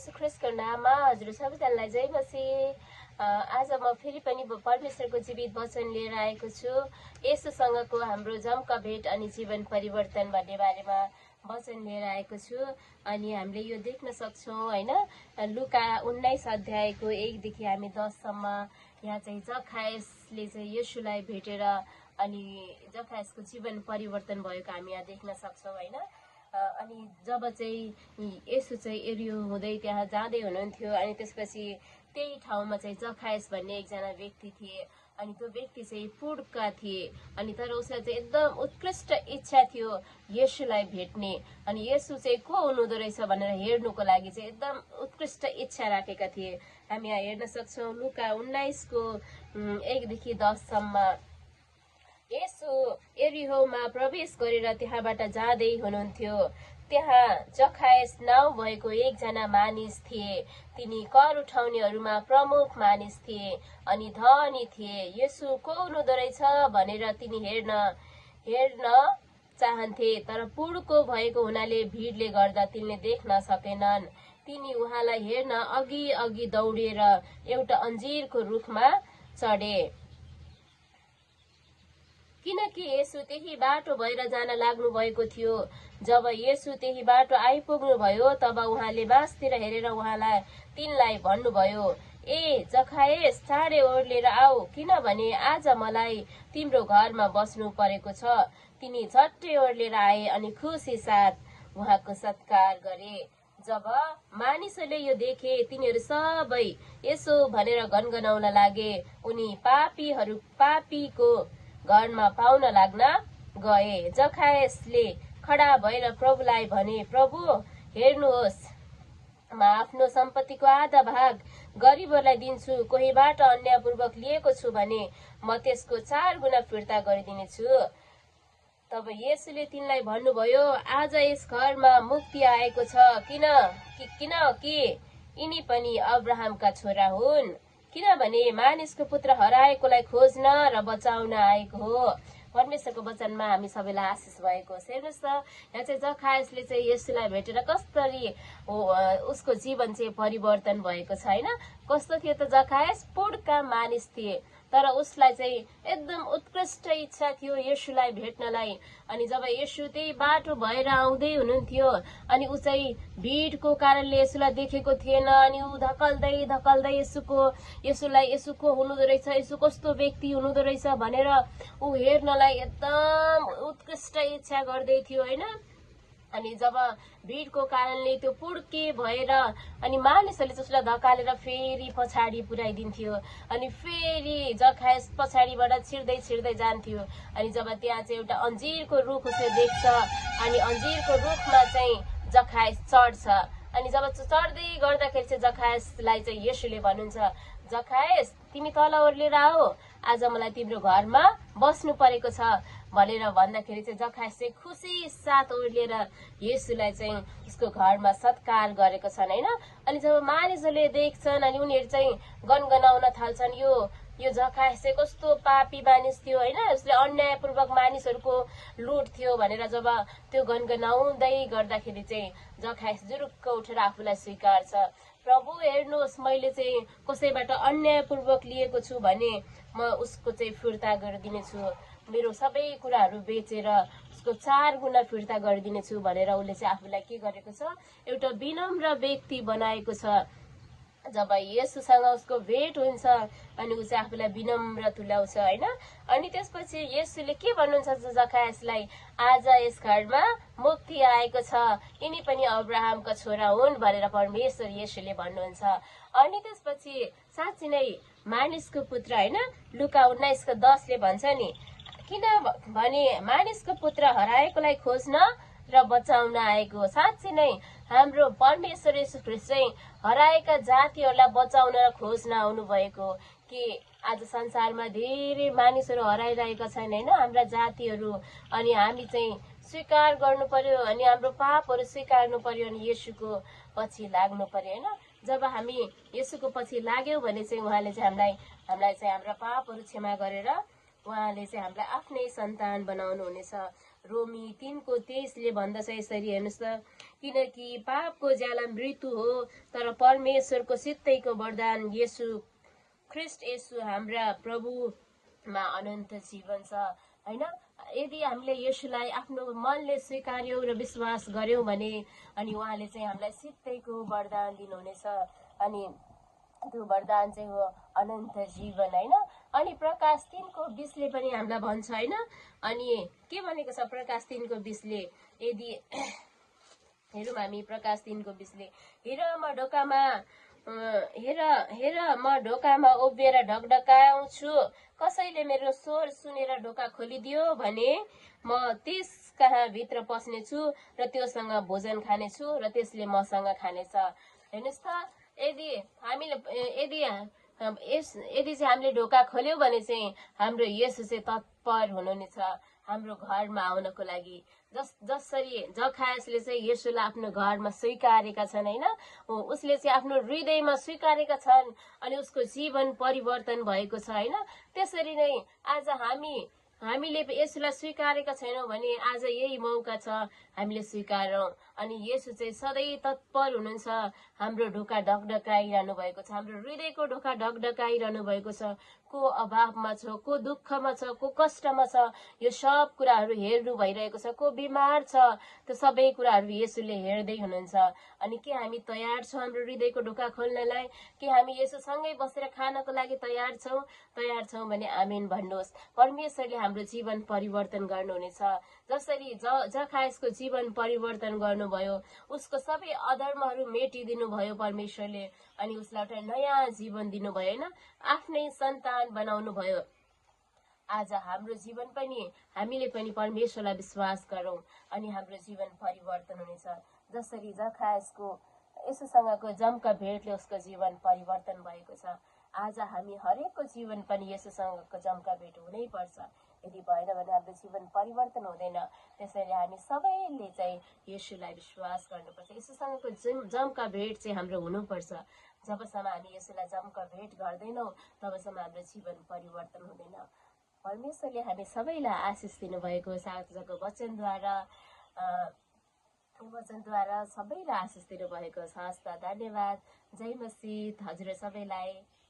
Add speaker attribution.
Speaker 1: येशू ख्रिस्टको नाममा हजुर सबैजनालाई जय मसीह। आज म फेरि पनि परमेश्वरको जीवित वचन लिएर आएको छु। येशूसँगको हाम्रो जम्का भेट अनि जीवन परिवर्तन भन्ने बारेमा वचन लिएर आएको छु। अनि हामीले यो देख्न सक्छौँ हैन, लुका 19 अध्यायको 1 देखि हामी 10 सम्म यहाँ चाहिँ जखायसले चाहिँ येशूलाई भेटेर अनि जखायसको जीवन परिवर्तन भएको हामी यहाँ देख्न सक्छौँ हैन। अनि जब चाहिँ येशू चाहिँ एरियो हुँदै त्यहाँ जाँदै हुनुहुन्थ्यो अनि त्यसपछि त्यही ठाउँमा चाहिँ जखायस भन्ने एकजना व्यक्ति थिए। अनि त्यो व्यक्ति चाहिँ पुड्का थिए अनि तर उसलाई चाहिँ एकदम उत्कृष्ट इच्छा थियो येशूलाई भेट्ने। अनि येशू चाहिँ को हुनुहुँदो रहेछ भनेर हेर्नुको लागि चाहिँ एकदम उत्कृष्ट इच्छा राखेका थिए। हामी यहाँ हेर्न सक्छौँ लुका 19 को 1 देखि 10 सम्म। येशू एरिहोमा प्रवेश गरेर त्यहाँबाट जाँदै हुनुहुन्थ्यो। त्यहाँ जखायस नाउँ भएको एकजना मानिस थिए। तिनी कर उठाउनेहरूमा प्रमुख मानिस थिए अनि धनी थिए। येशू को हुनुहुँदो रहेछ भनेर तिनी हेर्न चाहन्थे, तर पुड्को भएको हुनाले भिडले गर्दा तिनले देख्न सकेनन्। तिनी उहाँलाई हेर्न अघि अघि दौडेर एउटा अन्जिरको रुखमा चढे, किनकि येशू त्यही बाटो भएर जान लाग्नु भएको थियो। जब येशू त्यही बाटो आइपुग्नु भयो तब उहाँले बाँसतिर हेरेर तिनलाई भन्नुभयो, ए जखायस, चाँडै ओर्लेर आऊ, किनभने आज मलाई तिम्रो घरमा बस्नु परेको छ। तिनी झट्टै ओर्लेर आए अनि खुसी साथ उहाँको सत्कार गरे। जब मानिसहरूले यो देखे तिनीहरू सबै यसो भनेर गनगनाउन लागे, उनी पापीको घरमा पाउन लाग्न गए। जखायसले खडा भएर प्रभुलाई भने, प्रभु हेर्नुहोस्, म आफ्नो सम्पत्तिको आधा भाग गरिबहरूलाई दिन्छु। कोहीबाट अन्यायपूर्वक लिएको छु भने म त्यसको 4 गुणा फिर्ता गरिदिनेछु। तब येशूले तिनलाई भन्नुभयो, आज यस घरमा मुक्ति आएको छ, किनकि यिनी पनि अब्राहमका छोरा हुन्। किनभने मानिसको पुत्र हराएकोलाई खोज्न र बचाउन आएको हो। परमेश्वरको वचनमा हामी सबैलाई आशिष भएको होस्। हेर्नुहोस् त, यहाँ चाहिँ जखायसले चाहिँ येशूलाई भेटेर कसरी उसको जीवन चाहिँ परिवर्तन भएको छ हैन। कस्तो थियो त जखायस? पुड्का मानिस थिए, तर उसलाई चाहिँ एकदम उत्कृष्ट इच्छा थियो येशूलाई भेट्नलाई। अनि जब येशू त्यही बाटो भएर आउँदै हुनुहुन्थ्यो अनि ऊ चाहिँ भिडको कारणले येशूलाई देखेको थिएन। अनि ऊ धकल्दै येशूलाई येशू को हुनुहुँदो रहेछ, येशू कस्तो व्यक्ति हुनुहुँदो रहेछ भनेर ऊ हेर्नलाई एकदम उत्कृष्ट इच्छा गर्दै थियो हैन। अनि जब भिडको कारणले त्यो पुड्के भएर अनि मानिसहरूले उसलाई धकालेर फेरि पछाडि पुर्याइदिन्थ्यो अनि फेरि जखायस पछाडिबाट छिर्दै जान्थ्यो। अनि जब त्यहाँ चाहिँ एउटा अन्जिरको रुख उसले देख्छ अनि अन्जिरको रुखमा चाहिँ जखायस चढ्छ। अनि जब चढ्दै गर्दाखेरि चाहिँ जखायसलाई चाहिँ येशूले भन्नुहुन्छ, जखायस, तिमी तल ओर्लेर आऊ, आज मलाई तिम्रो घरमा बस्नु परेको छ भनेर भन्दाखेरि चाहिँ जखायस चाहिँ खुसी साथ ओर्लेर येशूलाई चाहिँ उसको घरमा सत्कार गरेको छन् हैन। अनि जब मानिसहरूले देख्छन् अनि उनीहरू चाहिँ गनगनाउन थाल्छन्, यो जखायस चाहिँ कस्तो पापी मानिस थियो हैन, उसले अन्यायपूर्वक मानिसहरूको लुट थियो भनेर जब त्यो गनगनाउँदै गर्दाखेरि चाहिँ जखायस जुरुक्क उठेर आफूलाई स्वीकार्छ। प्रभु हेर्नुहोस्, मैले चाहिँ कसैबाट अन्यायपूर्वक लिएको छु भने म उसको चाहिँ फिर्ता गरिदिनेछु। मेरो सबै कुराहरू बेचेर उसको 4 गुणा फिर्ता गरिदिनेछु भनेर उसले चाहिँ आफूलाई के गरेको छ, एउटा विनम्र व्यक्ति बनाएको छ। जब येशूसँग उसको भेट हुन्छ अनि ऊ चाहिँ आफूलाई विनम्र तुल्याउँछ हैन। अनि त्यसपछि येशूले के भन्नुहुन्छ जखायसलाई, आज यस घरमा मुक्ति आएको छ, यिनी पनि अब्राहमका छोरा हुन् भनेर परमेश्वर येशूले भन्नुहुन्छ। अनि त्यसपछि साँच्चै नै मानिसको पुत्र हैन, लुका 19 को 10 ले भन्छ नि, किनभने मानिसको पुत्र हराएकोलाई खोज्न र बचाउन आएको। साँच्चै नै हाम्रो परमेश्वर येशू ख्रीष्ट चाहिँ हराएका जातिहरूलाई बचाउन र खोज्न आउनु भएको। कि आज संसारमा धेरै मानिसहरू हराइरहेका छन् हैन, हाम्रा जातिहरू। अनि हामी चाहिँ स्वीकार गर्नु पर्यो अनि हाम्रो पापहरू स्वीकार्नु पर्यो अनि येशूको पछि लाग्नु पर्यो हैन। जब हामी येशूको पछि लाग्यौं भने चाहिँ उहाँले चाहिँ हामीलाई चाहिँ हाम्रा पापहरू क्षमा गरेर उहाँले चाहिँ हामीलाई आफ्नै सन्तान बनाउनु हुनेछ। रोमी 3:23 भन्दछ यसरी, हेर्नुहोस् त, किनकि पापको ज्याला मृत्यु हो, तर परमेश्वरको सित्तैको वरदान येशू ख्रिस्ट येशू हाम्रा प्रभुमा अनन्त जीवन छ, होइन। यदि हामीले येशूलाई आफ्नो मनले स्वीकार्यौँ र विश्वास गर्यौँ भने अनि उहाँले चाहिँ हामीलाई सित्तैको वरदान दिनुहुनेछ। अनि त्यो वरदान चाहिँ हो अनन्त जीवन, होइन। अनि प्रकाश 3:20 पनि हामीलाई भन्छ, होइन। अनि के भनेको छ प्रकाश 3:20? यदि हेरौँ हामी प्रकाश 3:20, हेर म ढोकामा उभिएर ढकढकाउँछु, कसैले मेरो स्वर सुनेर ढोका खोलिदियो भने म त्यस कहाँ भित्र पस्नेछु र त्योसँग भोजन खानेछु र त्यसले मसँग खानेछ। हेर्नुहोस् त, यदि चाहिँ हामीले ढोका खोल्यौँ भने चाहिँ हाम्रो येशू चाहिँ तत्पर हुनुहुनेछ हाम्रो घरमा आउनको लागि। जसरी जखायसले चाहिँ येशूलाई आफ्नो घरमा स्वीकारेका छन्, होइन, उसले चाहिँ आफ्नो हृदयमा स्वीकारेका छन् अनि उसको जीवन परिवर्तन भएको छ, होइन। त्यसरी नै आज हामीले येशूलाई स्वीकारेका छैनौँ भने आज यही मौका छ, हामीले स्वीकारौँ। अनि येशू चाहिँ सधैँ तत्पर हुनुहुन्छ, हाम्रो ढोका ढकढकाइरहनु भएको छ, हाम्रो हृदयको ढोका ढकढकाइरहनु भएको छ। को अभावमा छ, को दुःखमा छ, को कष्टमा छ, यो सब कुराहरू हेर्नु भइरहेको छ। को बिमार छ, त्यो सबै कुराहरू येशूले हेर्दै हुनुहुन्छ। अनि के हामी तयार छौँ हाम्रो हृदयको ढोका खोल्नलाई? के हामी येशूसँगै बसेर खानको लागि तयार छौँ भने आमेन भन्नुहोस्। परमेश्वरले हाम्रो जीवन परिवर्तन गर्नुहुनेछ। जसरी जखायसको जीवन परिवर्तन गर्नुभयो, उसको सबै अधर्महरू मेटिदिनु भयो परमेश्वरले, अनि उसलाई एउटा नयाँ जीवन दिनुभयो, होइन, आफ्नै सन्तान बनाउनु भयो। आज हाम्रो जीवन पनि हामीले पनि परमेश्वरलाई विश्वास गरौँ अनि हाम्रो जीवन परिवर्तन हुनेछ। जसरी जखायसको येशूसँगको जमका भेटले उसको जीवन परिवर्तन भएको छ, आज हामी हरेकको जीवन पनि येशूसँगको जमका भेट हुनै पर्छ। यदि भएन भने हाम्रो जीवन परिवर्तन हुँदैन। त्यसैले हामी सबैले चाहिँ येशूलाई विश्वास गर्नुपर्छ। येशूसँगको जमका भेट चाहिँ हाम्रो हुनुपर्छ। जबसम्म हामी येशूलाई जमका भेट गर्दैनौँ तबसम्म हाम्रो जीवन परिवर्तन हुँदैन। परमेश्वरले हामी सबैलाई आशिष दिनुभएको छ। आजको वचनद्वारा सबैलाई आशिष दिनुभएको छ। हस्त धन्यवाद। जय मसीह हजुर सबैलाई।